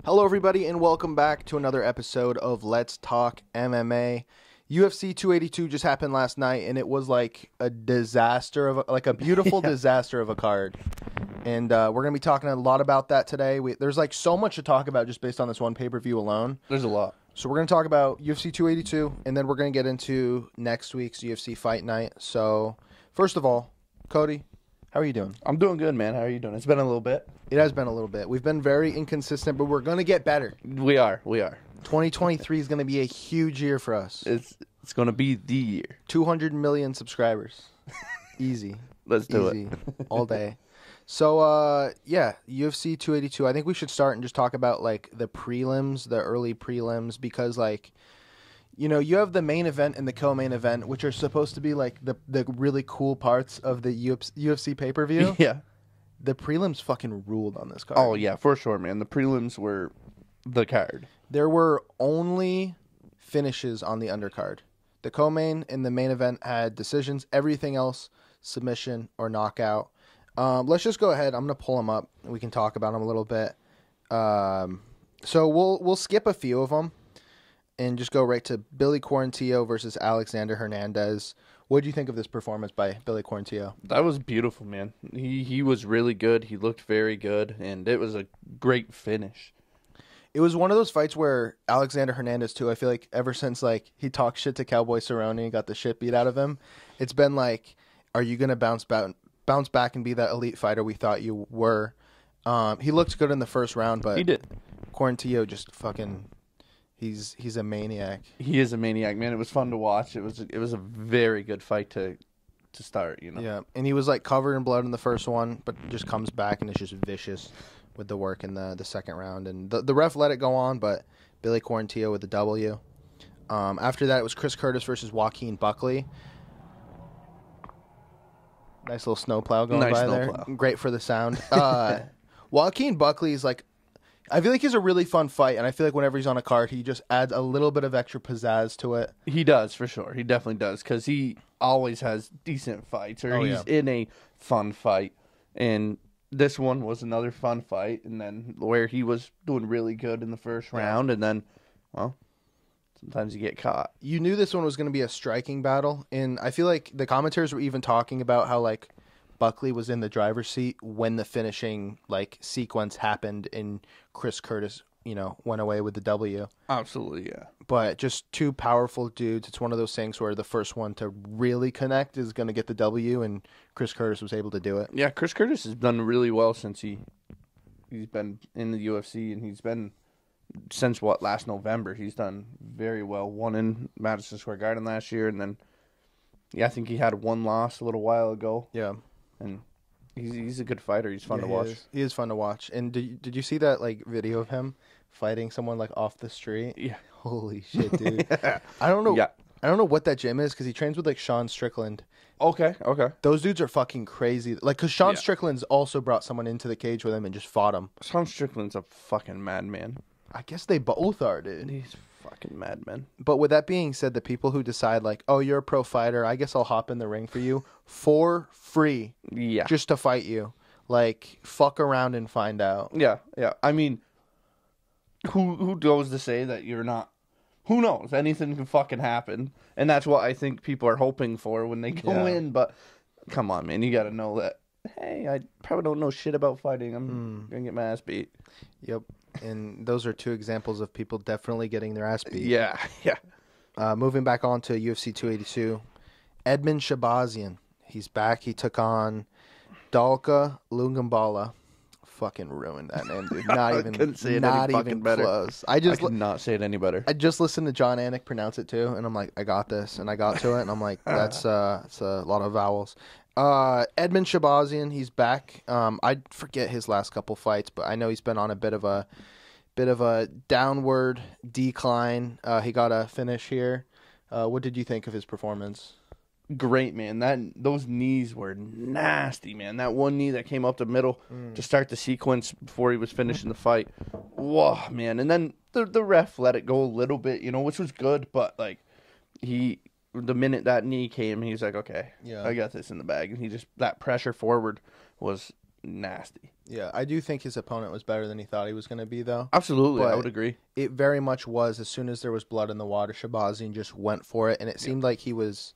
Hello, everybody, and welcome back to another episode of Let's Talk MMA. UFC 282 just happened last night, and it was like a disaster of a beautiful disaster of a card. And we're gonna be talking a lot about that today. There's like so much to talk about just based on this one pay-per-view alone. There's a lot. So we're gonna talk about UFC 282, and then we're gonna get into next week's UFC Fight Night. So first of all, Cody, how are you doing? I'm doing good, man. How are you doing? It's been a little bit. It has been a little bit. We've been very inconsistent, but we're going to get better. We are. 2023 is going to be a huge year for us. It's going to be the year. 200 million subscribers. Easy. Let's do it. All day. So, UFC 282. I think we should start and just talk about, like, the prelims, the early prelims, because, like, you know, you have the main event and the co-main event, which are supposed to be, like, the really cool parts of the UFC pay-per-view. Yeah. The prelims fucking ruled on this card. Oh, yeah, for sure, man. The prelims were the card. There were only finishes on the undercard. The co-main and the main event had decisions. Everything else, submission or knockout. Let's just go ahead. I'm going to pull them up, and we can talk about them a little bit. So we'll skip a few of them and just go right to Billy Quarantillo versus Alexander Hernandez. What did you think of this performance by Billy Quarantillo? That was beautiful, man. He was really good. He looked very good, and it was a great finish. It was one of those fights where Alexander Hernandez, too, I feel like ever since like he talked shit to Cowboy Cerrone and got the shit beat out of him, it's been like, are you going to bounce back and be that elite fighter we thought you were? He looked good in the first round, but He did. Quarantillo just fucking... He's a maniac. He is a maniac, man. It was fun to watch. It was a very good fight to start, you know. Yeah, and he was like covered in blood in the first one, but just comes back and is just vicious with the work in the second round. And the ref let it go on, but Billy Quarantillo with the W. After that, it was Chris Curtis versus Joaquin Buckley. Nice little snowplow going by there. Great for the sound. Joaquin Buckley is like, I feel like he's a really fun fight, and I feel like whenever he's on a card, he just adds a little bit of extra pizzazz to it. He does, for sure. He definitely does, because he always has decent fights, or he's in a fun fight. And this one was another fun fight, and then where he was doing really good in the first round, and then, well, sometimes you get caught. You knew this one was going to be a striking battle, and I feel like the commentators were even talking about how, like, Buckley was in the driver's seat when the finishing like sequence happened and Chris Curtis, you know, went away with the W. Absolutely, yeah. But just two powerful dudes. It's one of those things where the first one to really connect is going to get the W, and Chris Curtis was able to do it. Yeah, Chris Curtis has done really well since he's been in the UFC, and he's been since last November. He's done very well. Won in Madison Square Garden last year, and then I think he had one loss a little while ago. Yeah. And he's a good fighter. He's fun to watch. He is fun to watch. And did you see that like video of him fighting someone like off the street? Yeah. Holy shit, dude. I don't know. Yeah. I don't know what that gym is because he trains with like Sean Strickland. Okay. Those dudes are fucking crazy. Like, because Sean Strickland's also brought someone into the cage with him and just fought him. Sean Strickland's a fucking madman. I guess they both are, dude. He's fucking madman. But with that being said, the people who decide like, oh, you're a pro fighter, I guess I'll hop in the ring for you for free. Yeah. Just to fight you. Like, fuck around and find out. Yeah. I mean, who goes to say that you're not? Who knows? Anything can fucking happen. And that's what I think people are hoping for when they go in. But come on, man. You got to know that, hey, I probably don't know shit about fighting. I'm going to get my ass beat. Yep. And those are two examples of people definitely getting their ass beat. Yeah. Moving back on to UFC 282. Edmund Shabazian. He's back. He took on Dalka Lungambala. Fucking ruined that name, dude. Not even close. I could not say it any better. I just listened to John Anik pronounce it too, and I'm like, I got this, and I got to it, and I'm like, it's a lot of vowels. Edmund Shabazian, he's back. I forget his last couple fights, but I know he's been on a bit of a downward decline. He got a finish here. What did you think of his performance? Great, man. Those knees were nasty, man. That one knee that came up the middle to start the sequence before he was finishing the fight. Whoa, man. And then the ref let it go a little bit, you know, which was good, but like the minute that knee came, he was like, okay, I got this in the bag. And that pressure forward was nasty. Yeah, I do think his opponent was better than he thought he was going to be, though. Absolutely, I But would agree. it very much was. As soon as there was blood in the water, Shabazian just went for it, and it seemed like he was,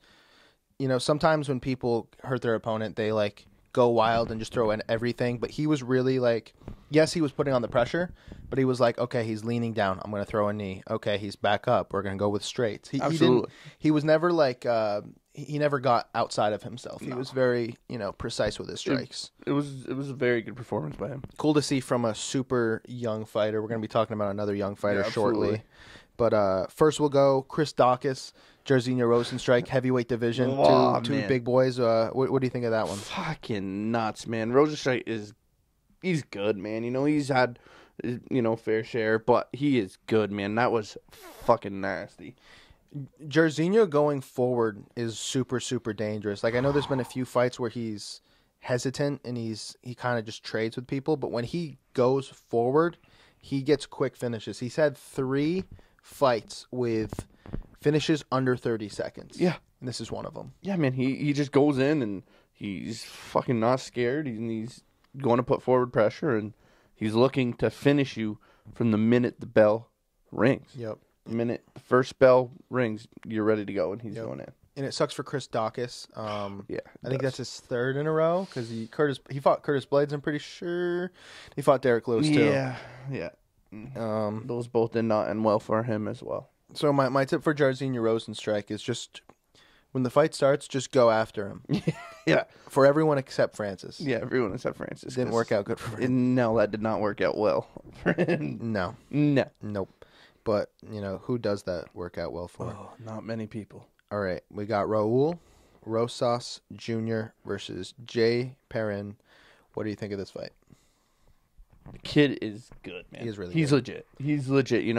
sometimes when people hurt their opponent, they like go wild and just throw in everything. But he was really like, yes, he was putting on the pressure, but he was like, okay, he's leaning down, I'm going to throw a knee. Okay, he's back up, we're going to go with straights. Absolutely. He was never like, he never got outside of himself. He was very, precise with his strikes. It was a very good performance by him. Cool to see from a super young fighter. We're going to be talking about another young fighter shortly. But first we'll go Chris Dawkins, Jairzinho Rozenstruik, heavyweight division. Two big boys. What do you think of that one? Fucking nuts, man. Rozenstruik he's good, man. He's had, fair share, but he is good, man. That was fucking nasty. Jairzinho going forward is super, super dangerous. Like, I know there's been a few fights where he's hesitant and he kind of just trades with people, but when he goes forward, he gets quick finishes. He's had 3 fights with finishes under 30 seconds. Yeah. And this is one of them. Yeah, man. He just goes in and he's fucking not scared. He's going to put forward pressure and he's looking to finish you from the minute the bell rings. Yep. The minute the first bell rings, you're ready to go, and he's going in. And it sucks for Chris Dawkins. Yeah, I think that's his 3rd in a row because he fought Curtis Blades. I'm pretty sure he fought Derek Lewis too. Yeah. Those both did not end well for him as well. So my tip for Jairzinho Rozenstruik is just when the fight starts, just go after him. Yeah, for everyone except Francis. Yeah, everyone except Francis. Didn't work out good for him. No, that did not work out well for him. No. Nope. But, who does that work out well for? Oh, not many people. All right. We got Raul Rosas Jr. versus Jay Perrin. What do you think of this fight? The kid is good, man. He is really good. He's legit.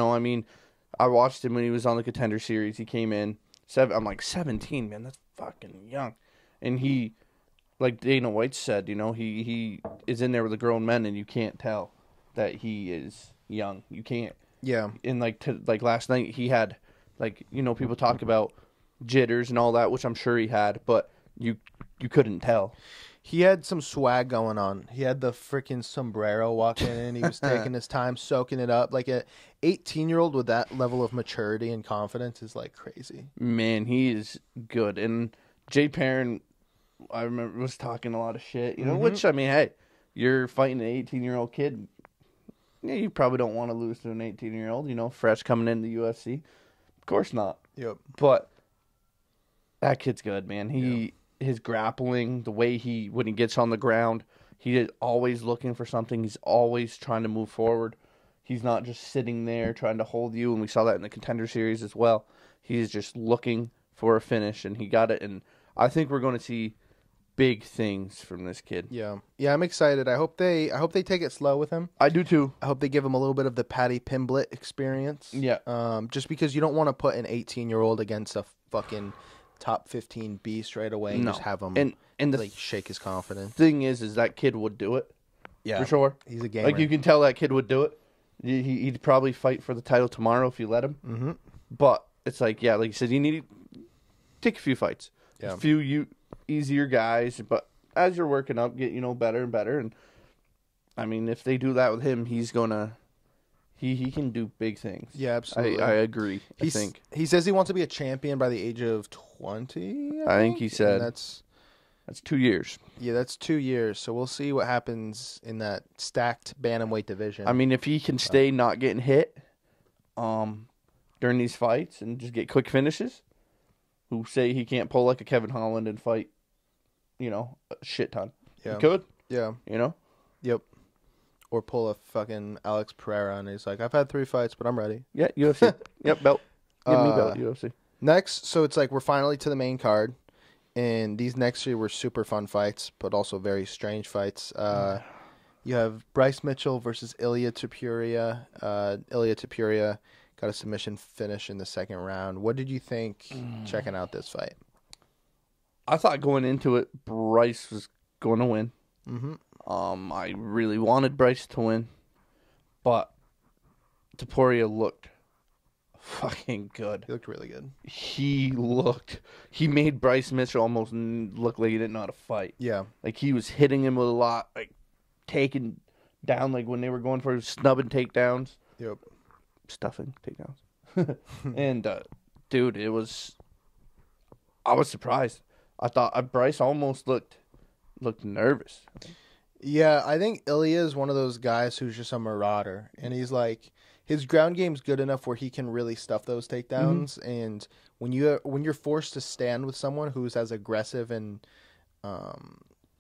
I watched him when he was on the Contender Series. He came in. I'm like, 17, man. That's fucking young. And he, like Dana White said, he is in there with the grown men, and you can't tell that he is young. You can't. Yeah. And like last night, he had, people talk about jitters and all that, which I'm sure he had, but you couldn't tell. He had some swag going on. He had the freaking sombrero walking in. He was taking his time, soaking it up. Like a 18-year-old with that level of maturity and confidence is like crazy. Man, he is good. And Jay Perrin, I remember, was talking a lot of shit, which, I mean, hey, you're fighting an 18-year-old kid. Yeah, you probably don't want to lose to an 18-year-old, fresh coming into the UFC. Of course not. Yep. But that kid's good, man. His grappling, the way when he gets on the ground, he is always looking for something. He's always trying to move forward. He's not just sitting there trying to hold you, and we saw that in the Contender Series as well. He's just looking for a finish, and he got it. And I think we're going to see big things from this kid. Yeah, I'm excited. I hope they take it slow with him. I do too. I hope they give him a little bit of the Paddy Pimblett experience. Yeah. Just because you don't want to put an 18-year-old against a fucking top 15 beast right away and just have him and the shake his confidence. Thing is that kid would do it. Yeah, for sure. He's a gamer. Like, you can tell that kid would do it. He'd probably fight for the title tomorrow if you let him. Mm-hmm. But it's like you said, you need to take a few fights. Yeah. A few easier guys, but as you're working up, get better and better. And I mean, if they do that with him, he's gonna he can do big things. Yeah, absolutely. I agree. I think he says he wants to be a champion by the age of 20. I think he said. And that's 2 years. Yeah, that's 2 years. So we'll see what happens in that stacked bantamweight division. I mean, if he can stay not getting hit during these fights and just get quick finishes, who say he can't pull like a Kevin Holland and fight, a shit ton. Yeah. He could. Yeah. Yep. Or pull a fucking Alex Pereira and he's like, I've had 3 fights, but I'm ready. Yeah, UFC. Yep, belt. Give me belt, UFC. Next, so it's like we're finally to the main card. And these next 3 were super fun fights, but also very strange fights. You have Bryce Mitchell versus Ilya Topuria. Ilya Topuria got a submission finish in the second round. What did you think checking out this fight? I thought going into it, Bryce was going to win. Mm-hmm. I really wanted Bryce to win, but Topuria looked fucking good. He looked really good. He made Bryce Mitchell almost look like he didn't know how to fight. Yeah. Like, he was hitting him with a lot, like, taking down, like when they were going for snubbing takedowns. Yep. Stuffing takedowns. And, dude, I was surprised. I thought Bryce almost looked nervous. Yeah, I think Ilya is one of those guys who's just a marauder. And he's like, his ground game's good enough where he can really stuff those takedowns. Mm-hmm. And when you're forced to stand with someone who's as aggressive and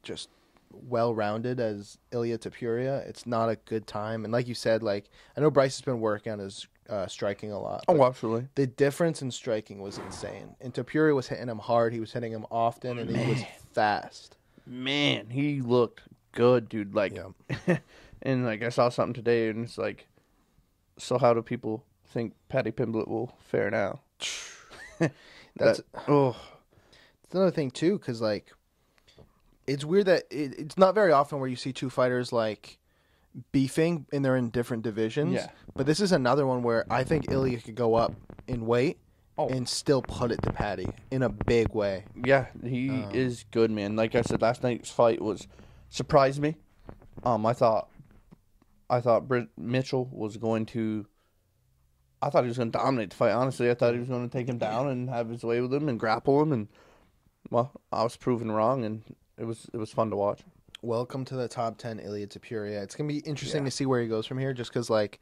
just well-rounded as Ilya Topuria, it's not a good time. And like you said, like, I know Bryce has been working on his striking a lot. Oh, absolutely. The difference in striking was insane. And Topuria was hitting him hard. He was hitting him often, and he was fast. Man, he looked good, dude. Like, yeah. And like I saw something today, and it's like, so how do people think Paddy Pimblett will fare now? That's another thing too, because like, it's weird that it's not very often where you see two fighters like beefing and they're in different divisions. Yeah. But this is another one where I think Ilya could go up in weight and still put it to Paddy in a big way. Yeah, he is good, man. Like I said, last night's fight surprised me. I thought Mitchell was going to. I thought he was going to dominate the fight. Honestly, I thought he was going to take him down and have his way with him and grapple him. And well, I was proven wrong, and it was fun to watch. Welcome to the top 10, Ilya Topuria. It's going to be interesting to see where he goes from here, just because, like,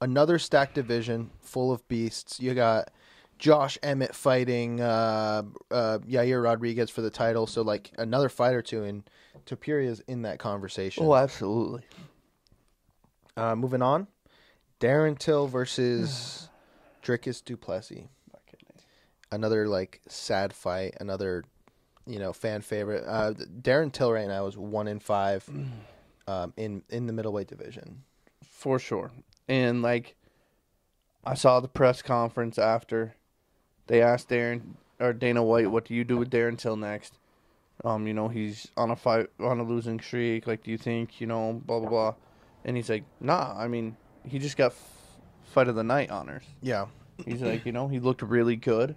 another stacked division full of beasts. You got Josh Emmett fighting Yair Rodriguez for the title, so, like, another fight or two, and Topuria's in that conversation. Oh, absolutely. Moving on, Darren Till versus Dricus du Plessis. Another, like, sad fight, another... fan favorite. Darren Till right now is 1-5 in the middleweight division. For sure. And, like, I saw the press conference after they asked Dana White, what do you do with Darren Till next? He's on a losing streak. Like, do you think, blah, blah, blah. And he's like, nah, I mean, he just got fight of the night honors. Yeah. He's like, he looked really good.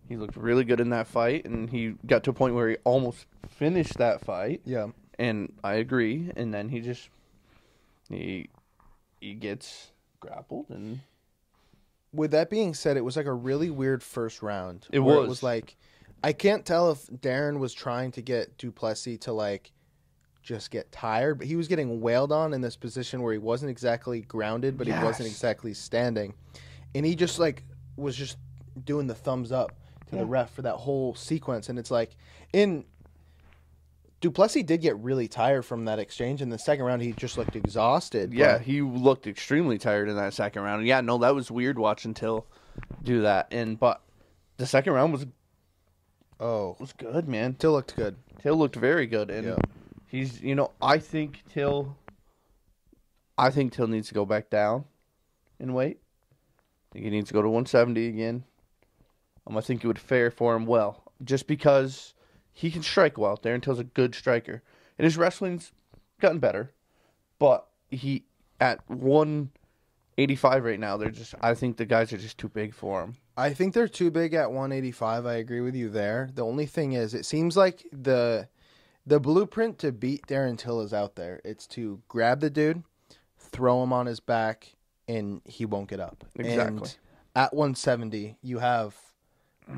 He looked really good in that fight, and he got to a point where he almost finished that fight. Yeah. And I agree. And then he just he gets grappled. And with that being said, it was like a really weird first round. It was. It was like, I can't tell if Darren was trying to get du Plessis to like just get tired, but he was getting wailed on in this position where he wasn't exactly grounded, but he wasn't exactly standing, and he just like was just doing the thumbs up to the ref for that whole sequence. And it's like, du Plessis did get really tired from that exchange. In the second round, he just looked exhausted. Yeah, he looked extremely tired in that second round. Yeah, no, that was weird watching Till do that. But the second round was good, man. Till looked good. Till looked very good. And he's, I think Till needs to go back down in weight. I think he needs to go to 170 again. I think it would fare for him well, just because he can strike well. Darren Till's a good striker, and his wrestling's gotten better. But he at 185 right now, I think the guys are just too big for him. I think they're too big at 185. I agree with you there. The only thing is, it seems like the blueprint to beat Darren Till is out there. It's to grab the dude, throw him on his back, and he won't get up. Exactly. And at 170, you have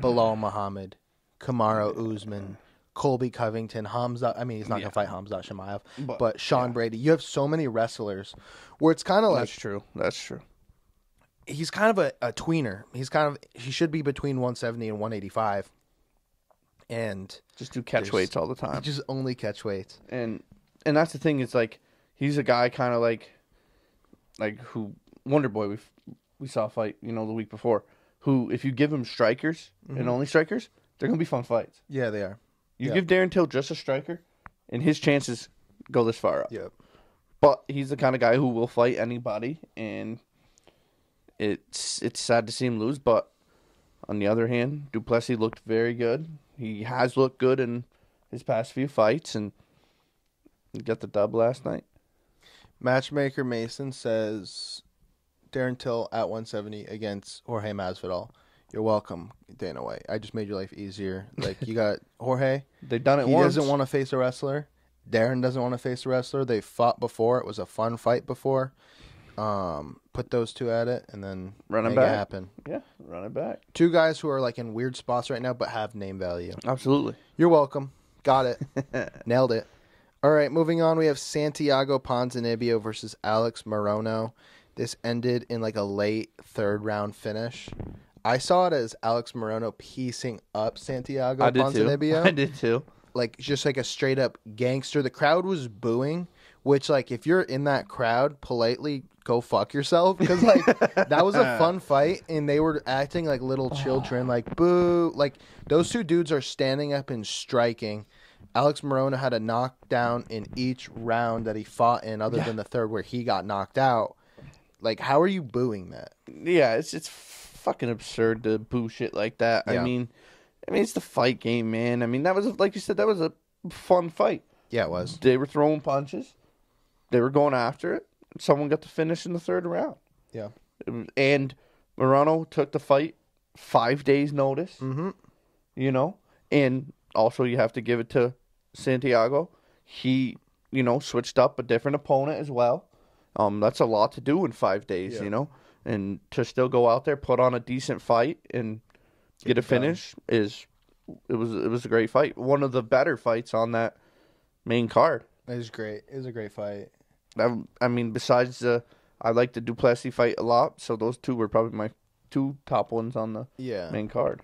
Bilal Muhammad, Kamaru Usman, Colby Covington, Hamza. I mean, he's not going to fight Hamza Chimaev, but Sean Brady. You have so many wrestlers where it's kind of like... That's true. He's kind of a tweener. He should be between 170 and 185. And... just do catch weights all the time. Just only catch weights. And that's the thing. It's like, he's a guy kind of like who... Wonder Boy, we saw a fight, the week before. Who, if you give him strikers and only strikers, they're going to be fun fights. Yeah, they are. You give Darren Till just a striker, and his chances go this far up. Yep. But he's the kind of guy who will fight anybody, and it's sad to see him lose. But on the other hand, du Plessis looked very good. He has looked good in his past few fights, and he got the dub last night. Matchmaker Mason says... Darren Till at 170 against Jorge Masvidal. You're welcome, Dana White. I just made your life easier. Like, you got Jorge. They've done it once. He once. doesn't want to face a wrestler, Darren doesn't want to face a wrestler. They fought before. It was a fun fight before. Put those two at it and then Run it make back. it happen. Yeah, run it back. Two guys who are like in weird spots right now but have name value. Absolutely. You're welcome. Got it. Nailed it. All right, moving on. We have Santiago Ponzinibbio versus Alex Morono. This ended in like a late third round finish. I saw it as Alex Morono piecing up Santiago Ponzinibbio. I did too. Like just like a straight up gangster. The crowd was booing, which like if you're in that crowd, politely go fuck yourself, because like that was a fun fight and they were acting like little children, like boo. Like those two dudes are standing up and striking. Alex Morono had a knockdown in each round that he fought in, other than the third where he got knocked out. Like, how are you booing that? Yeah, it's fucking absurd to boo shit like that. Yeah. I mean, it's the fight game, man. I mean, that was, like you said, that was a fun fight. Yeah, it was. They were throwing punches. They were going after it. Someone got to finish in the third round. Yeah. And Morono took the fight 5 days notice. Mm-hmm. You know? And also you have to give it to Santiago. He, switched up a different opponent as well. That's a lot to do in 5 days, and to still go out there, put on a decent fight, and get a finish it was a great fight. One of the better fights on that main card. It was great. It was a great fight. I mean, besides I like the Duplessis fight a lot, so those two were probably my two top ones on the main card.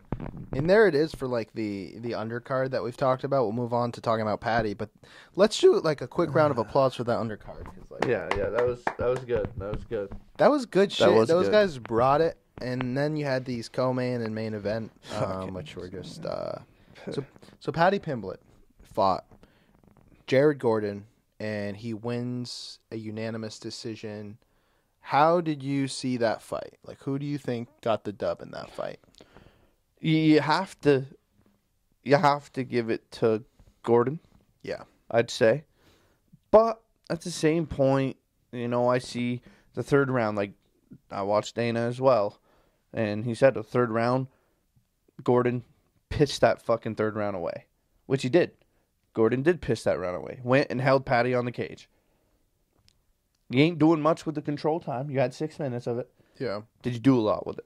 And there it is for like the undercard that we've talked about. We'll move on to talking about Paddy, but let's do like a quick round of applause for that undercard. Like, that was good. That was good. That was good shit. Those good. guys brought it, and then you had these co-main and main event, which were just so Paddy Pimblett fought Jared Gordon, and he wins a unanimous decision. How did you see that fight? Like, who do you think got the dub in that fight? You have to give it to Gordon. Yeah, I'd say. But at the same point, I see the third round. Like, I watched Dana as well, and he said the third round, Gordon pitched that fucking third round away, which he did. Gordon did piss that round away. Went and held Paddy on the cage. You ain't doing much with the control time. You had 6 minutes of it. yeah. Did you do a lot with it?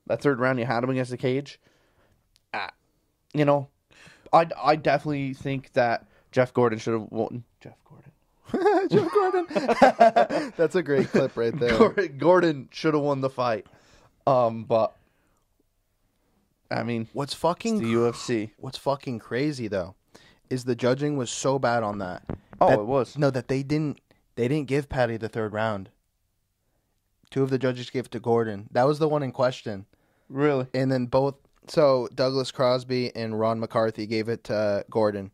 That third round you had him against the cage. I definitely think that Jeff Gordon should have won. Jeff Gordon. Jeff Gordon. That's a great clip right there. Gordon should have won the fight. But I mean, What's fucking the UFC. What's fucking crazy though is the judging was so bad on that. It was. No, that they didn't give Paddy the third round. 2 of the judges gave it to Gordon. That was the one in question. Really? And then so Douglas Crosby and Ron McCarthy gave it to Gordon.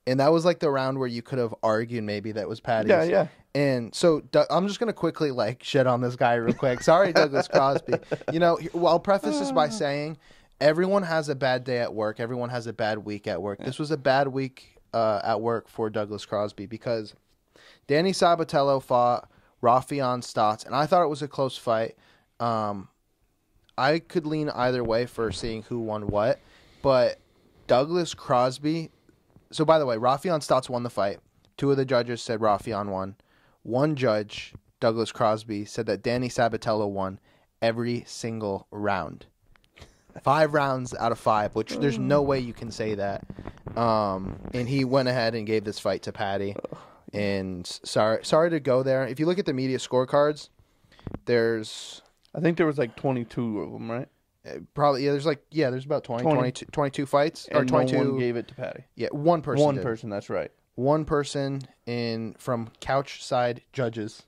And that was like the round where you could have argued maybe that was Paddy's. Yeah. And so I'm just going to quickly like shit on this guy real quick. Sorry, Douglas Crosby. I'll preface this by saying everyone has a bad day at work. Everyone has a bad week at work. This was a bad week at work for Douglas Crosby because Danny Sabatello fought Rafion Stotts, and I thought it was a close fight. I could lean either way for seeing who won what, but Douglas Crosby... So, by the way, Rafion Stotts won the fight. 2 of the judges said Rafion won. 1 judge, Douglas Crosby, said that Danny Sabatello won every single round. 5 rounds out of 5, which there's no way you can say that. And he went ahead and gave this fight to Paddy. And sorry to go there. If you look at the media scorecards, I think there was like 22 of them, right? Probably, there's about 22 fights. And or 22. No one gave it to Paddy. Yeah, one person One did. person, that's right. One person from couch side judges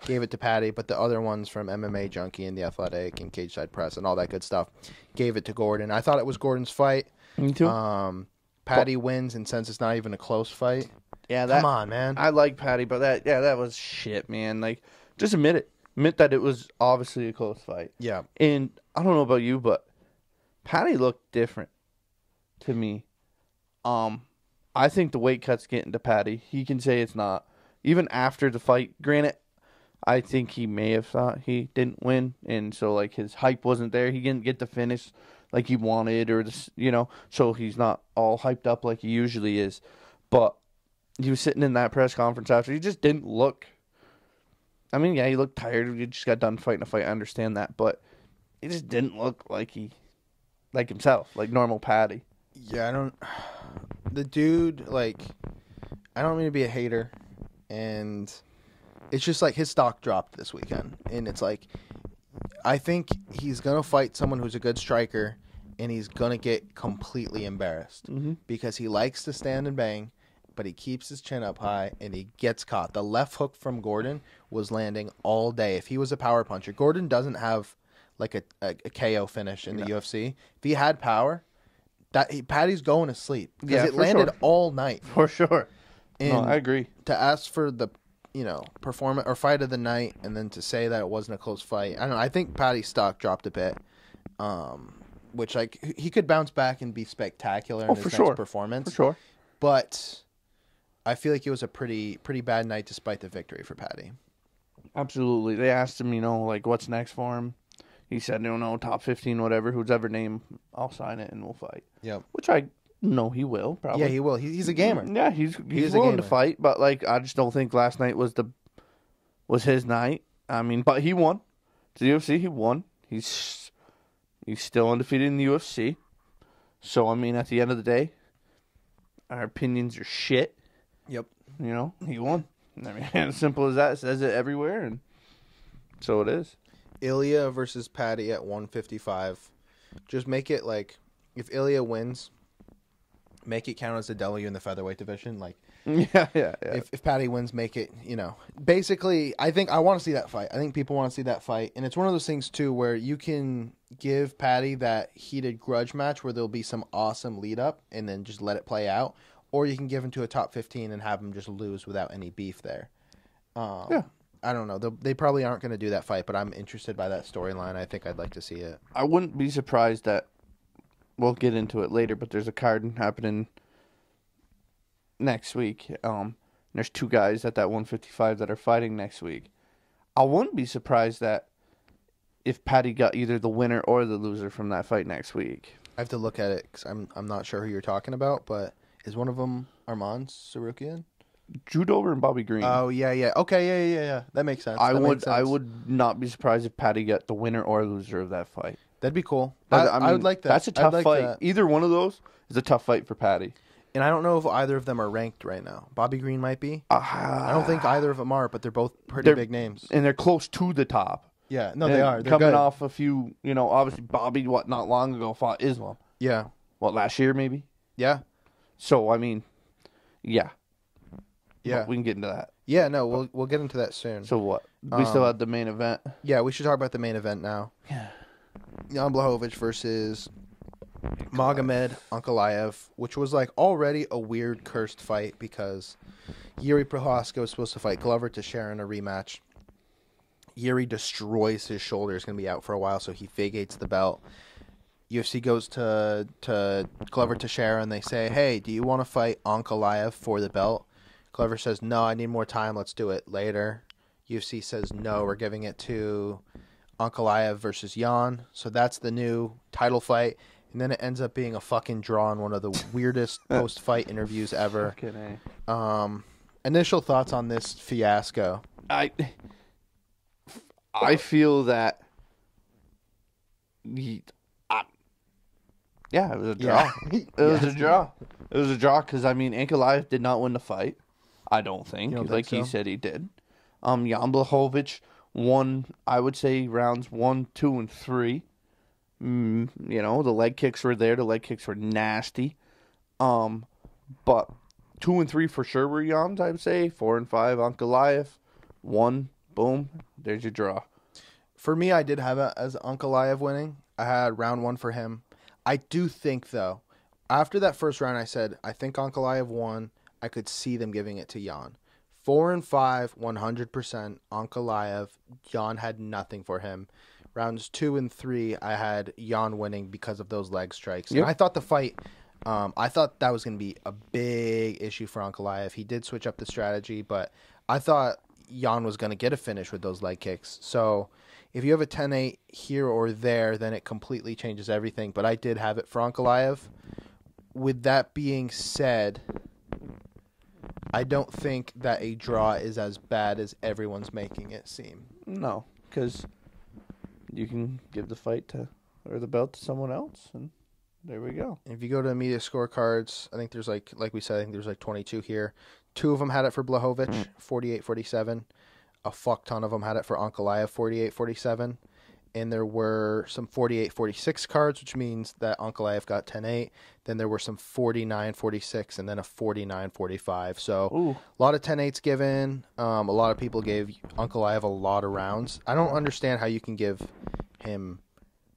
gave it to Paddy, but the other ones from MMA Junkie and The Athletic and Cage Side Press and all that good stuff gave it to Gordon. I thought it was Gordon's fight. Me too. Paddy wins, and since it's not even a close fight, yeah, come on, man. I like Paddy, but that was shit, man. Like, just admit it. Admit that it was obviously a close fight. Yeah. And I don't know about you, but Paddy looked different to me. I think the weight cut's getting to Paddy. He can say it's not. Even after the fight, granted, I think he may have thought he didn't win, and so like his hype wasn't there. He didn't get the finish like he wanted, or so he's not all hyped up like he usually is. But he was sitting in that press conference after. He just didn't look. I mean, yeah, he looked tired. He just got done fighting a fight. I understand that, but he just didn't look like himself, like normal Paddy. Yeah, the dude, like, I don't mean to be a hater, and it's just like his stock dropped this weekend, and it's like, I think he's gonna fight someone who's a good striker, and he's gonna get completely embarrassed because he likes to stand and bang, but he keeps his chin up high and he gets caught. The left hook from Gordon was landing all day. If he was a power puncher, Gordon doesn't have like a KO finish in the UFC. If he had power, Paddy's going to sleep because it landed all night for sure. And no, I agree. To ask for the performance or fight of the night, and then to say that it wasn't a close fight, I don't know. I think Paddy's stock dropped a bit, which like he could bounce back and be spectacular in his next performance. For sure, but I feel like it was a pretty bad night despite the victory for Paddy. Absolutely. They asked him, like what's next for him. He said, no, top 15, whatever, who's ever named, I'll sign it and we'll fight. Yep. Which I know he will, probably. Yeah, he will. He's a gamer. Yeah, he's willing to fight, but like I just don't think last night was his night. I mean, but he won. The UFC, he won. He's still undefeated in the UFC. So I mean, at the end of the day, our opinions are shit. Yep. He won. I mean, as simple as that. It says it everywhere, and so it is. Ilya versus Paddy at 155. Just make it like, if Ilya wins, make it count as a W in the featherweight division. Like, yeah. If Paddy wins, make it, basically, I want to see that fight. I think people want to see that fight. And it's one of those things, too, where you can give Paddy that heated grudge match where there'll be some awesome lead up and then just let it play out. Or you can give him to a top 15 and have him just lose without any beef there. Yeah. I don't know. They probably aren't going to do that fight, but I'm interested by that storyline. I think I'd like to see it. I wouldn't be surprised that we'll get into it later, but there's a card happening next week. There's two guys at that 155 that are fighting next week. I wouldn't be surprised that if Paddy got either the winner or the loser from that fight next week. I have to look at it because I'm not sure who you're talking about, but is one of them Arman Sarukian? Drew Dober and Bobby Green. Oh, yeah. Okay, yeah. That makes sense. I would not be surprised if Paddy got the winner or loser of that fight. That'd be cool. I would like that. That's a tough fight. That. Either one of those is a tough fight for Paddy. And I don't know if either of them are ranked right now. Bobby Green might be. I don't think either of them are, but they're both pretty big names. And they're close to the top. Yeah, no, they are. They're coming good. Off a few, obviously Bobby, not long ago, fought Islam. Yeah. Last year maybe? Yeah. So, I mean, yeah. Yeah. But we can get into that. Yeah, no, we'll get into that soon. So what? We still have the main event. Yeah, we should talk about the main event now. Yeah. Jan Blachowicz versus Magomed Ankalaev, which was like already a weird cursed fight because Yuri Prohaska was supposed to fight Glover Teixeira in a rematch. Yuri destroys his shoulder. He's going to be out for a while, so he vacates the belt. UFC goes to Glover Teixeira and they say, hey, do you want to fight Ankalaev for the belt? Glover says, no, I need more time. Let's do it later. UFC says, no, we're giving it to Ankalaev versus Jan. So that's the new title fight. And then it ends up being a fucking draw in one of the weirdest post-fight interviews ever. Initial thoughts on this fiasco? I feel that... it was a draw. It was a draw. It was a draw because, Ankalaev did not win the fight. I don't think. He said he did. Jan Blachowicz won, I would say, rounds 1, 2, and 3. The leg kicks were there. The leg kicks were nasty. But 2 and 3 for sure were Jan's, I would say. 4 and 5, Ankalaev. 1, boom, there's your draw. For me, I did have it as Ankalaev winning. I had round 1 for him. I do think, though, after that first round, I said, I think Ankalaev won. I could see them giving it to Jan. 4 and 5, 100% Ankalaev. Jan had nothing for him. Rounds 2 and 3, I had Jan winning because of those leg strikes. Yep. And I thought the fight, I thought that was going to be a big issue for Ankalaev. He did switch up the strategy, but I thought Jan was going to get a finish with those leg kicks. So if you have a 10-8 here or there, then it completely changes everything. But I did have it for Ankalaev. With that being said, I don't think that a draw is as bad as everyone's making it seem. No, because you can give the fight to or the belt to someone else, and there we go. If you go to media scorecards, I think there's like we said, I think there's like 22 here. 2 of them had it for Blachowicz, 48-47. A fuck ton of them had it for Ankalaev, 48-47. And there were some 48-46 cards, which means that Ankalaev got 10-8. Then there were some 49-46 and then a 49-45. So a lot of 10-8s given. A lot of people gave Ankalaev a lot of rounds. I don't understand how you can give him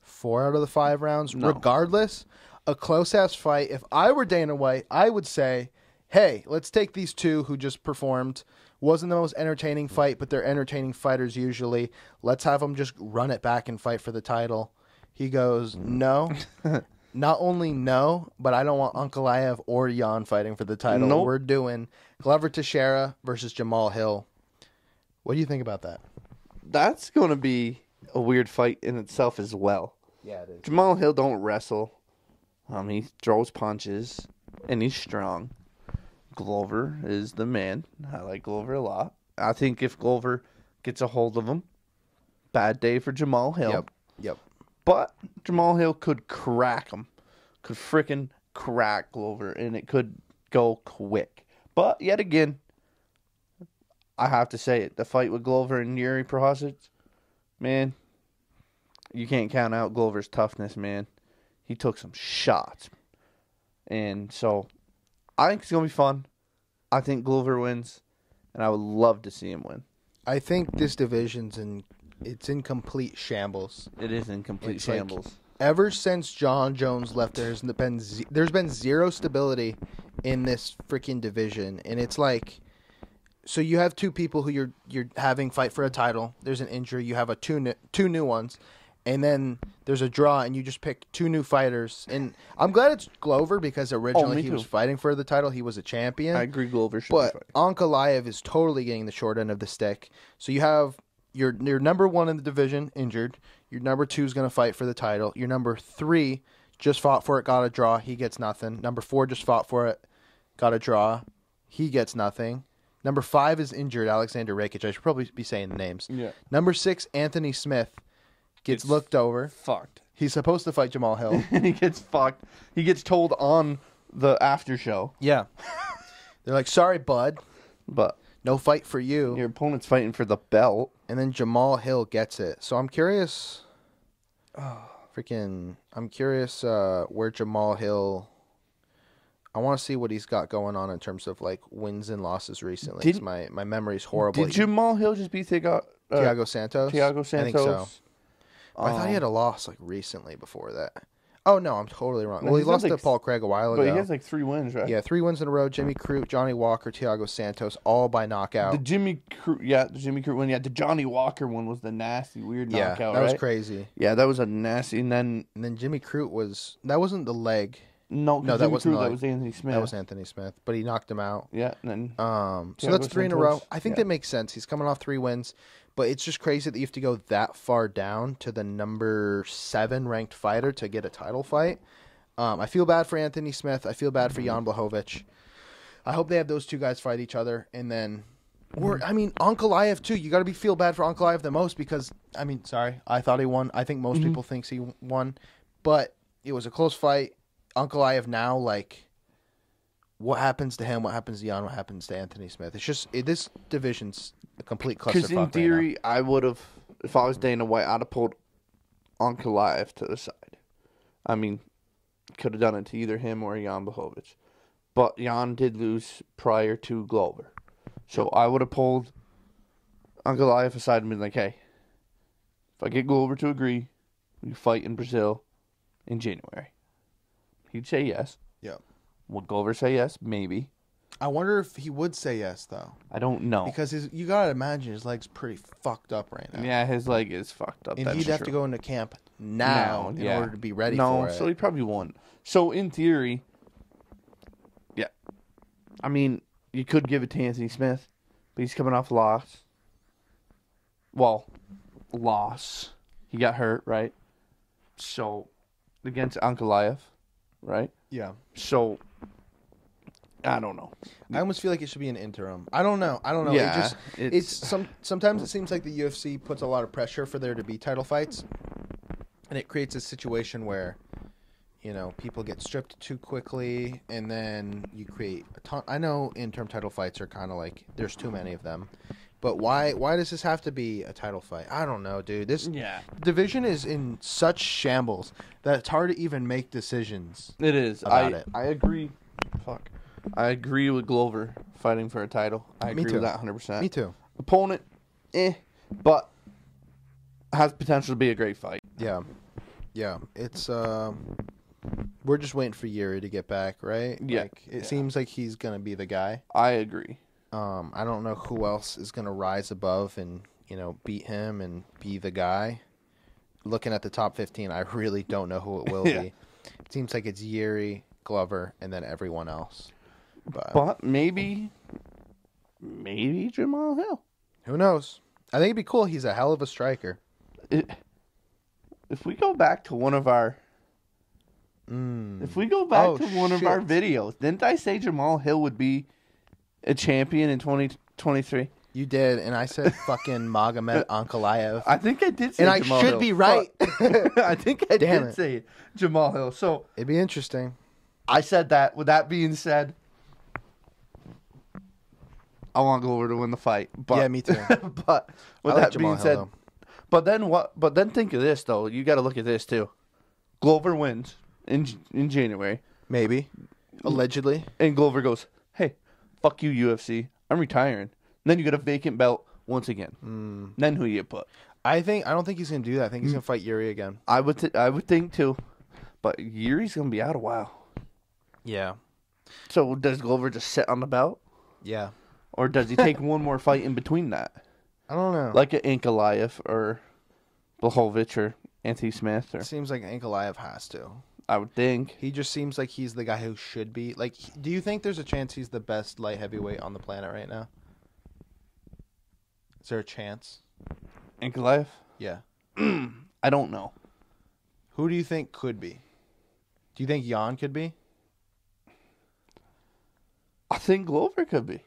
4 out of the 5 rounds. No. Regardless, a close-ass fight. If I were Dana White, I would say, hey, let's take these 2 who just performed. Wasn't the most entertaining fight, but they're entertaining fighters usually. Let's have them just run it back and fight for the title. He goes, no. Not only no, but I don't want Ankalaev or Jan fighting for the title. Nope. We're doing Glover Teixeira versus Jamal Hill. What do you think about that? That's going to be a weird fight in itself as well. Yeah, it is. Jamal Hill don't wrestle. He throws punches, and he's strong. Glover is the man. I like Glover a lot. I think if Glover gets a hold of him, bad day for Jamal Hill. Yep. But Jamal Hill could crack him. Could frickin' crack Glover, and it could go quick. But yet again, I have to say it. The fight with Glover and Yuri Prochazka, man, you can't count out Glover's toughness, man. He took some shots. And so I think it's going to be fun. I think Glover wins, and I would love to see him win. I think this division's in complete shambles. It is in complete shambles. Like, ever since John Jones left, there's been zero stability in this freaking division, and it's like, so you have 2 people who you're having fight for a title. There's an injury. You have two new ones. And then there's a draw, and you just pick 2 new fighters. And I'm glad it's Glover because originally he was fighting for the title. He was a champion. I agree Glover should be fighting. Ankalaev is totally getting the short end of the stick. So you have your number 1 in the division injured. Your number 2 is going to fight for the title. Your number 3 just fought for it, got a draw. He gets nothing. Number 4 just fought for it, got a draw. He gets nothing. Number 5 is injured, Alexander Rakic. I should probably be saying the names. Yeah. Number 6, Anthony Smith. Gets looked over. Fucked. He's supposed to fight Jamal Hill. He gets fucked. He gets told on the after show. Yeah. They're like, sorry, bud. But no fight for you. Your opponent's fighting for the belt. And then Jamal Hill gets it. So I'm curious. I'm curious where Jamal Hill. I want to see what he's got going on in terms of like wins and losses recently. My memory's horrible. Did Jamal Hill just beat Thiago Santos? Thiago Santos. I think so. I thought he had a loss like recently before that. Oh no, I'm totally wrong. Well, he lost to Paul Craig a while ago. But he has like 3 wins, right? Yeah, 3 wins in a row. Jimmy Crute, Johnny Walker, Thiago Santos, all by knockout. The Jimmy Crute one. Yeah, the Johnny Walker one was the nasty, weird knockout. Yeah, that was crazy. Yeah, that was a nasty. And then Jimmy Crute that wasn't the leg. No, that wasn't. That was Anthony Smith. That was Anthony Smith, but he knocked him out. Yeah, and then so that's 3 in a row. I think that makes sense. He's coming off 3 wins. But it's just crazy that you have to go that far down to the number 7 ranked fighter to get a title fight. I feel bad for Anthony Smith. I feel bad for Jan Blachowicz. I hope they have those 2 guys fight each other. And then, Ankalaev too. You got to feel bad for Ankalaev the most because, I thought he won. I think most people think he won. But it was a close fight. Ankalaev now, what happens to him? What happens to Jan? What happens to Anthony Smith? It's just, this division's a complete clusterfuck. Because in theory, I would have, if I was Dana White, I'd have pulled Ankalaev to the side. Could have done it to either him or Jan Blachowicz. But Jan did lose prior to Glover. So I would have pulled Ankalaev aside and been like, hey, if I get Glover to agree, we fight in Brazil in January. He'd say yes. Yeah. Would Glover say yes? Maybe. I wonder if he would say yes, though. I don't know. Because you got to imagine his leg's pretty fucked up right now. Yeah, his leg is fucked up. And he'd have to go into camp now in order to be ready for it. So he probably won't. So in theory, yeah. You could give it to Anthony Smith, but he's coming off loss. Well, loss. He got hurt, right? So, against Ankalaev, right? Yeah. So, I don't know. I almost feel like it should be an interim. I don't know. Yeah, Sometimes it seems like the UFC puts a lot of pressure for there to be title fights, and it creates a situation where, you know, people get stripped too quickly, and then you create a ton. I know interim title fights are kind of like there's too many of them, but why does this have to be a title fight? I don't know, dude. This division is in such shambles that it's hard to even make decisions. It is. About it. I agree. Fuck. I agree with Glover fighting for a title. I agree with that 100%. Me too. Opponent, but has potential to be a great fight. Yeah. It's we're just waiting for Yuri to get back, right? Yeah. Like, it seems like he's gonna be the guy. I agree. I don't know who else is gonna rise above and, you know, beat him and be the guy. Looking at the top 15, I really don't know who it will be. It seems like it's Yuri, Glover, and then everyone else. But maybe Jamal Hill. Who knows? I think it'd be cool. He's a hell of a striker. If we go back to one of our of our videos, didn't I say Jamal Hill would be a champion in 2023? You did, and I said fucking Magomed Ankalaev. I think I did say and Jamal I should Hill. be right. I think I did say Jamal Hill. So it'd be interesting. I said that. With that being said, I want Glover to win the fight. But, yeah, me too. But with that Jamal being said, Hill, but then what? But then think of this though. You got to look at this too. Glover wins in January, maybe, allegedly, and Glover goes, "Hey, fuck you, UFC. I'm retiring." And then you get a vacant belt once again. Then who you put? I don't think he's gonna do that. I think he's gonna fight Yuri again. I would think too, but Yuri's gonna be out a while. Yeah. So does Glover just sit on the belt? Yeah. Or does he take one more fight in between that? I don't know. Like an Ankalaev or Blachowicz or Anthony Smith. Or... It seems like Ankalaev has to. I would think. He just seems like he's the guy who should be. Like, do you think there's a chance he's the best light heavyweight on the planet right now? Is there a chance? Ankalaev? Yeah. I don't know. Who do you think could be? Do you think Jan could be? I think Glover could be.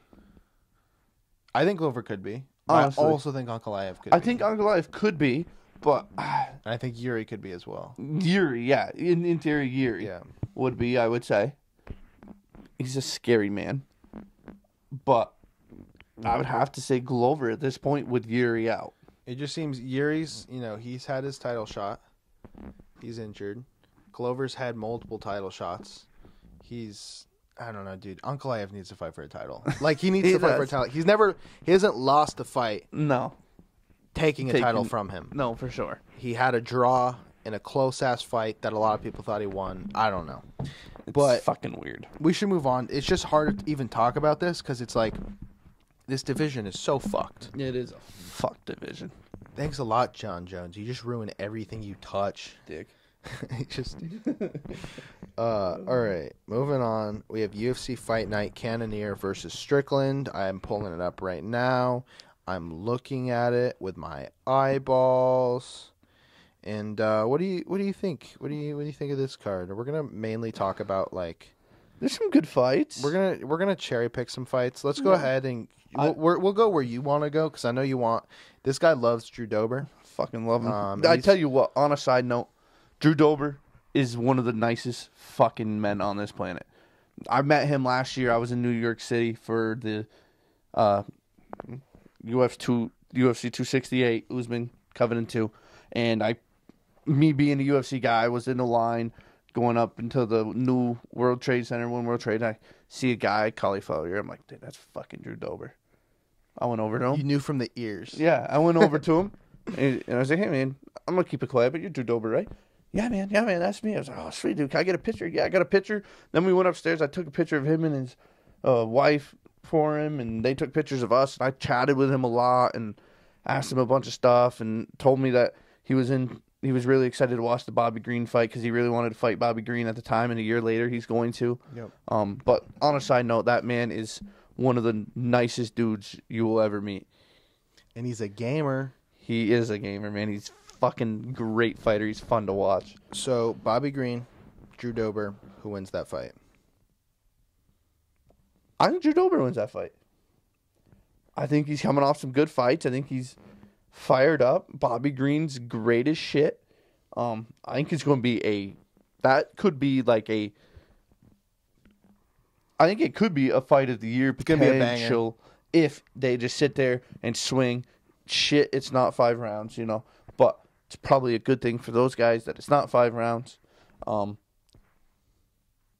I think Glover could be. Honestly. I also think Ankalaev could be. I think Ankalaev could be, but... I think Yuri could be as well. Yuri, yeah. In theory, Yuri would be, I would say. He's a scary man. But I would have to say Glover at this point with Yuri out. It just seems Yuri's, you know, he's had his title shot. He's injured. Glover's had multiple title shots. I don't know, dude. Ankalaev needs to fight for a title. Like, he needs to fight for a title. He hasn't lost a fight. No. Taking a title from him. No, for sure. He had a draw in a close-ass fight that a lot of people thought he won. I don't know. It's fucking weird. We should move on. It's just hard to even talk about this because it's like, this division is so fucked. It is a fucked division. Thanks a lot, John Jones. You just ruin everything you touch. Dick. All right, moving on. We have UFC Fight Night Cannonier versus Strickland. I'm pulling it up right now. I'm looking at it with my eyeballs. And what do you think? What do you think of this card? We're gonna mainly talk about like. There's some good fights. We're gonna cherry pick some fights. Let's go ahead and we'll go where you want to go because I know you want. This guy loves Drew Dober. Fucking love him. I tell you what. On a side note. Drew Dober is one of the nicest fucking men on this planet. I met him last year. I was in New York City for the UFC 268, Usman Covenant 2. And me being a UFC guy, I was in the line going up into the new World Trade Center, One World Trade. And I see a guy, cauliflower ear. I'm like, dude, that's fucking Drew Dober. I went over to him. You knew from the ears. Yeah, I went over to him. And I was like, hey, man, I'm going to keep it quiet, but you're Drew Dober, right? Yeah, man, that's me. I was like, oh, sweet, dude, can I get a picture? Yeah, I got a picture. Then we went upstairs. I took a picture of him and his wife for him, and they took pictures of us. And I chatted with him a lot and asked him a bunch of stuff and told me that he was really excited to watch the Bobby Green fight because he really wanted to fight Bobby Green at the time, and a year later he's going to. Yep. But on a side note, that man is one of the nicest dudes you will ever meet. And he's a gamer. He is a gamer, man. He's fucking great fighter. He's fun to watch. So, Bobby Green, Drew Dober, who wins that fight? I think Drew Dober wins that fight. I think he's coming off some good fights. I think he's fired up. Bobby Green's great as shit. I think it's going to be that could be like I think it could be a fight of the year potential if they just sit there and swing. Shit, it's not 5 rounds, but it's probably a good thing for those guys that it's not 5 rounds.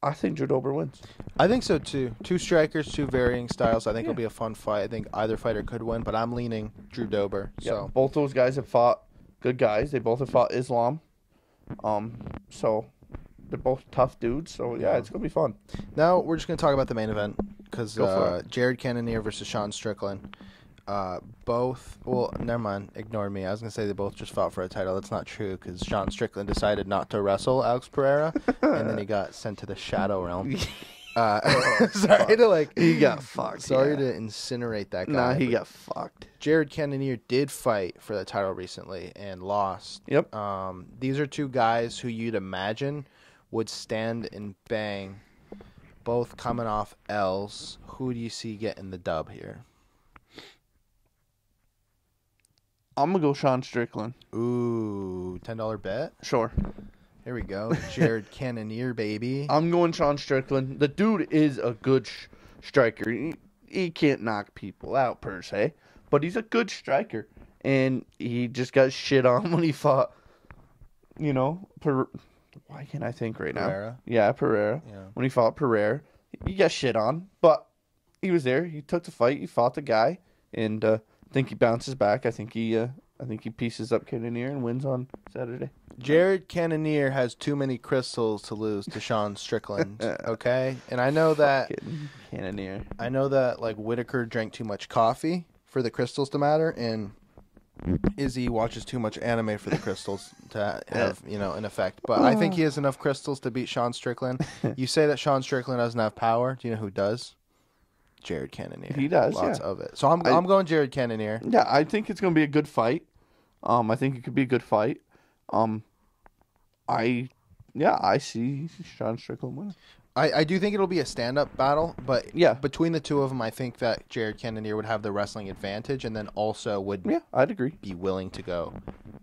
I think Drew Dober wins. I think so too. 2 strikers, 2 varying styles. I think it'll be a fun fight. I think either fighter could win, but I'm leaning Drew Dober. So both those guys have fought good guys. They both have fought Islam. So they're both tough dudes. So yeah, it's gonna be fun. Now we're just gonna talk about the main event because Jared Cannonier versus Sean Strickland. Both. Well, never mind. Ignore me. I was gonna say they both just fought for a title. That's not true because Sean Strickland decided not to wrestle Alex Pereira, and then he got sent to the Shadow Realm. Sorry to he got fucked. Sorry to incinerate that guy. Nah, he got fucked. Jared Cannonier did fight for the title recently and lost. Yep. These are 2 guys who you'd imagine would stand and bang, both coming off L's. Who do you see getting the dub here? I'm going to go Sean Strickland. Ooh, $10 bet? Sure. Here we go. Jared Cannonier, baby. I'm going Sean Strickland. The dude is a good striker. He can't knock people out, per se, but he's a good striker. And he just got shit on when he fought, why can't I think right Pereira? now? Yeah, Pereira. Yeah. When he fought Pereira, he got shit on, but he was there. He took the fight. He fought the guy, and I think he bounces back. I think he pieces up Cannonier and wins on Saturday. Jared Cannonier has too many crystals to lose to Sean Strickland. Okay, and I know that Cannonier. I know that Whitaker drank too much coffee for the crystals to matter, and Izzy watches too much anime for the crystals to have an effect. But I think he has enough crystals to beat Sean Strickland. You say that Sean Strickland doesn't have power. Do you know who does? Jared Cannonier. He does, lots of it. So I'm going Jared Cannonier. Yeah, I think it's going to be a good fight. I think it could be a good fight. I see Sean Strickland winning. I do think it'll be a stand-up battle, but between the 2 of them, I think that Jared Cannonier would have the wrestling advantage, and then also would I'd agree. be willing to go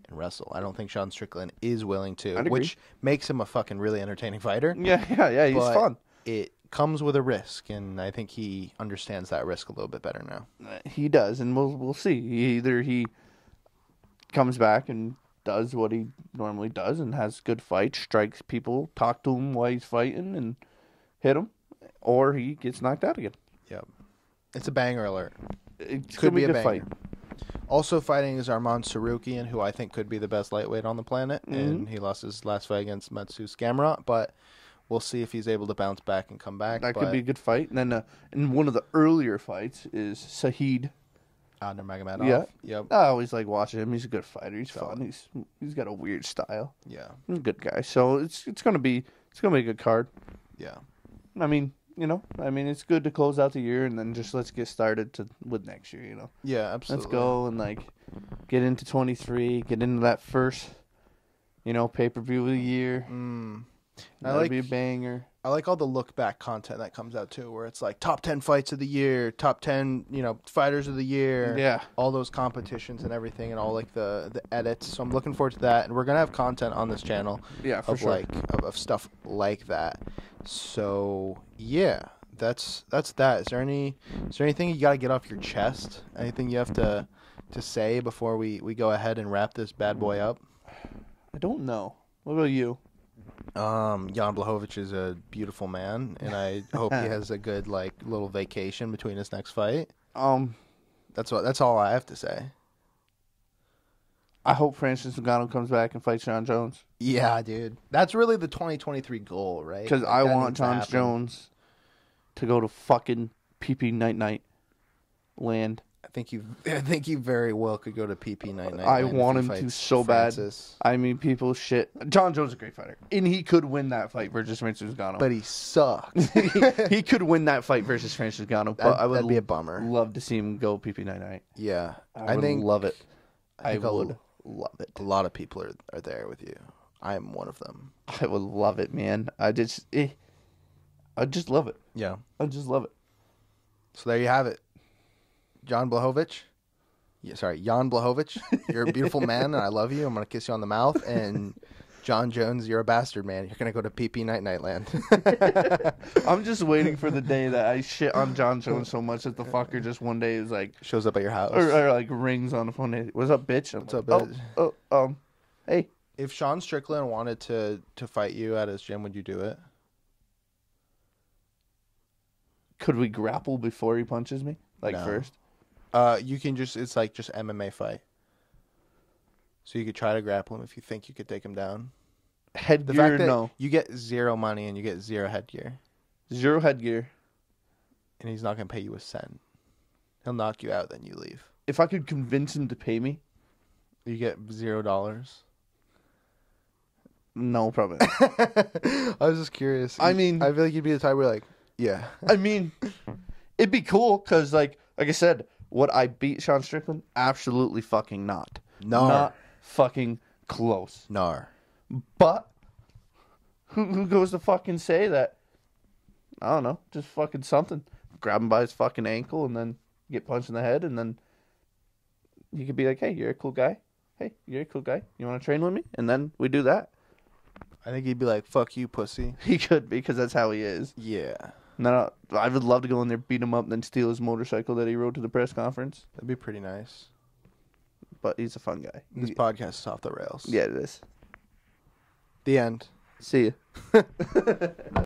and wrestle. I don't think Sean Strickland is willing to, which makes him a fucking really entertaining fighter. Yeah, he's fun. It comes with a risk, and I think he understands that risk a little bit better now. He does, and we'll see. Either he comes back and does what he normally does and has good fights, strikes people, talk to him while he's fighting, and hit him, or he gets knocked out again. Yep. It's a banger alert. It could be a good fight. Also fighting is Arman Sarukian, who I think could be the best lightweight on the planet, and he lost his last fight against Matsu Skamrot, but we'll see if he's able to bounce back and come back. That could be a good fight. And then in one of the earlier fights is Sahid Nurmagomedov. Yeah. Yep. I always like watching him. He's a good fighter. He's fun. He's got a weird style. Yeah. He's a good guy. So it's gonna be a good card. Yeah. I mean, it's good to close out the year and then just let's get started with next year, Yeah, absolutely. Let's go and get into 23, get into that first, pay-per-view of the year. That'd be a banger. I like all the look back content that comes out too, where it's top 10 fights of the year, top 10, fighters of the year. Yeah. All those competitions and everything, and all the edits. So I'm looking forward to that, and we're gonna have content on this channel. Yeah, for sure. Of stuff like that. So yeah, that's that. Is there anything you got to get off your chest? Anything you have to say before we go ahead and wrap this bad boy up? I don't know. What about you? Jan Blachowicz is a beautiful man, and I hope he has a good little vacation between his next fight. That's all I have to say. I hope Francis Ngannou comes back and fights Jon Jones. Yeah, dude. That's really the 2023 goal, right? Because I want Jon Jones to go to fucking PP Night land. I think you very well could go to PP Night. I want him to so Francis. Bad. I mean, people shit. Jon Jones is a great fighter, and he could win that fight versus Francis Ngannou. But he sucks. he could win that fight versus Francis Ngannou. But that'd be a bummer. Love to see him go PP Night. Yeah, I think love it. I would love it. A lot of people are there with you. I am one of them. I would love it, man. I just love it. Yeah, I just love it. So there you have it. Jan Blachowicz. You're a beautiful man, and I love you. I'm going to kiss you on the mouth. And John Jones, you're a bastard, man. You're going to go to PP Night Land. I'm just waiting for the day that I shit on John Jones so much that the fucker just one day is like... Shows up at your house. Or like rings on the phone. Hey, what's up, bitch? What's up, bitch? Hey. If Sean Strickland wanted to fight you at his gym, would you do it? Could we grapple before he punches me? No. First? You can it's like just MMA fight. So you could try to grapple him if you think you could take him down. Headgear, the fact that no. You get zero money and you get zero headgear. Zero headgear. And he's not going to pay you a cent. He'll knock you out, then you leave. If I could convince him to pay me. You get $0. No, probably not. I was just curious. I mean... I feel like you'd be the type where like, yeah. I mean, it'd be cool because, like I said, would I beat Sean Strickland? Absolutely fucking not. Not fucking close. Nar. But who goes to fucking say that? I don't know. Just fucking something. Grab him by his fucking ankle and then get punched in the head, and then you could be like, hey, you're a cool guy. Hey, you're a cool guy. You want to train with me? And then we do that. I think he'd be like, fuck you, pussy. He could be, because that's how he is. Yeah. No, I would love to go in there, beat him up, and then steal his motorcycle that he rode to the press conference. That'd be pretty nice. But he's a fun guy. This podcast is off the rails. Yeah, it is. The end. See ya.